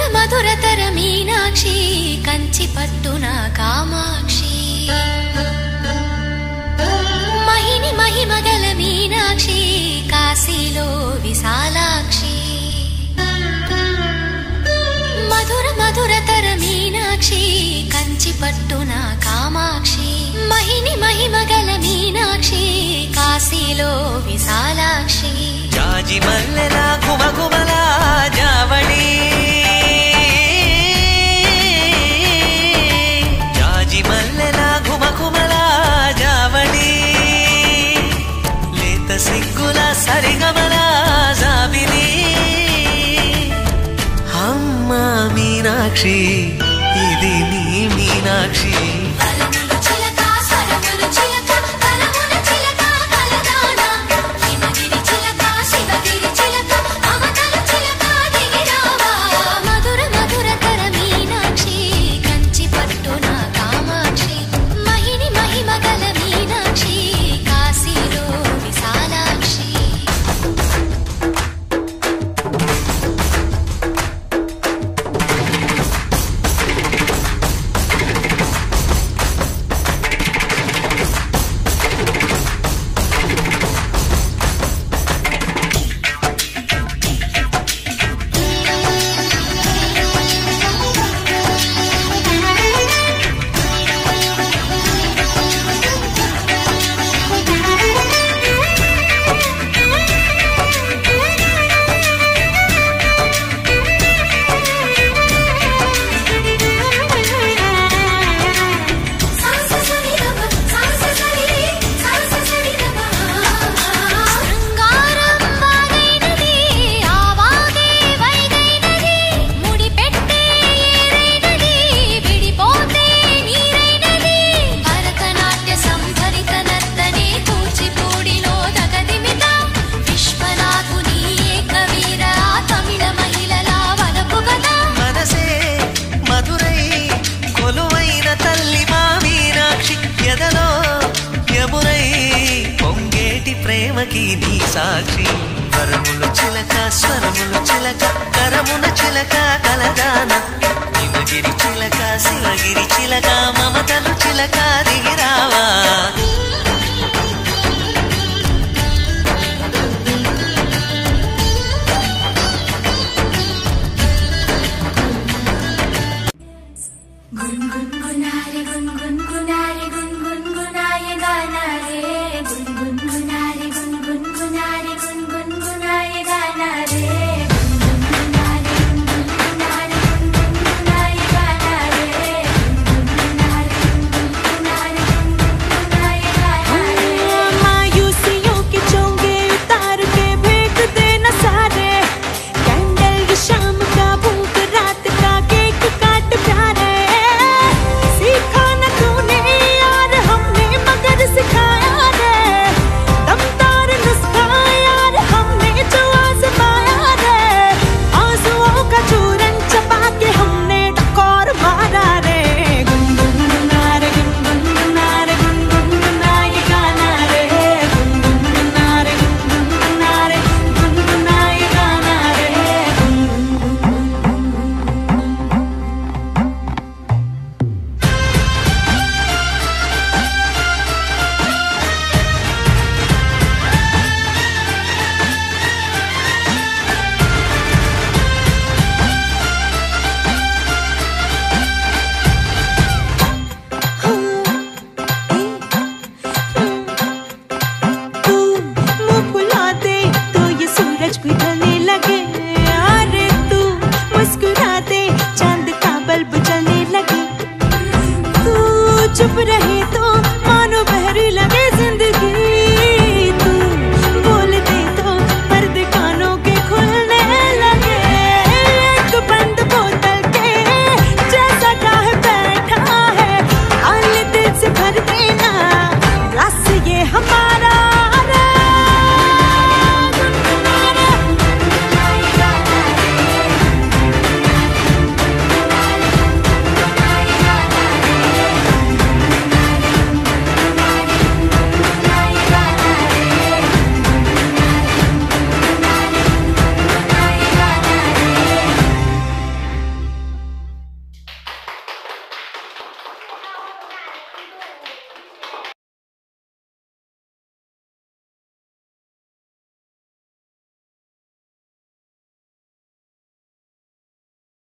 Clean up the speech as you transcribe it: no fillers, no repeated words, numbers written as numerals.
మధుర మధురతర మీనాక్షి కంచి పట్టున కామాక్షి మహిని మహిమగల మీనాక్షి కాశీలో విశాలాక్షి మధుర మధురతర మీనాక్షి కంచి పట్టున కామాక్షి మహిని మహిమగల మీనాక్షి కాశీలో విశాలాక్షి జాజి మల్లెల గుమగుమల జావళి జాజి మల్లెల గుమగుమల జావళి లేత సిగ్గుల సరిగమల జాబిలి అమ్మ మీనాక్షి ఇది నీ మీనాక్షి ప్రేమకి నీ సాక్షి వరముల చిలక స్వరముల చిలక కరమున చిలక కలదాన హిమగిరి చిలక శివగిరి చిలక మమతలు చిలక దిగిరావా గున్ గున్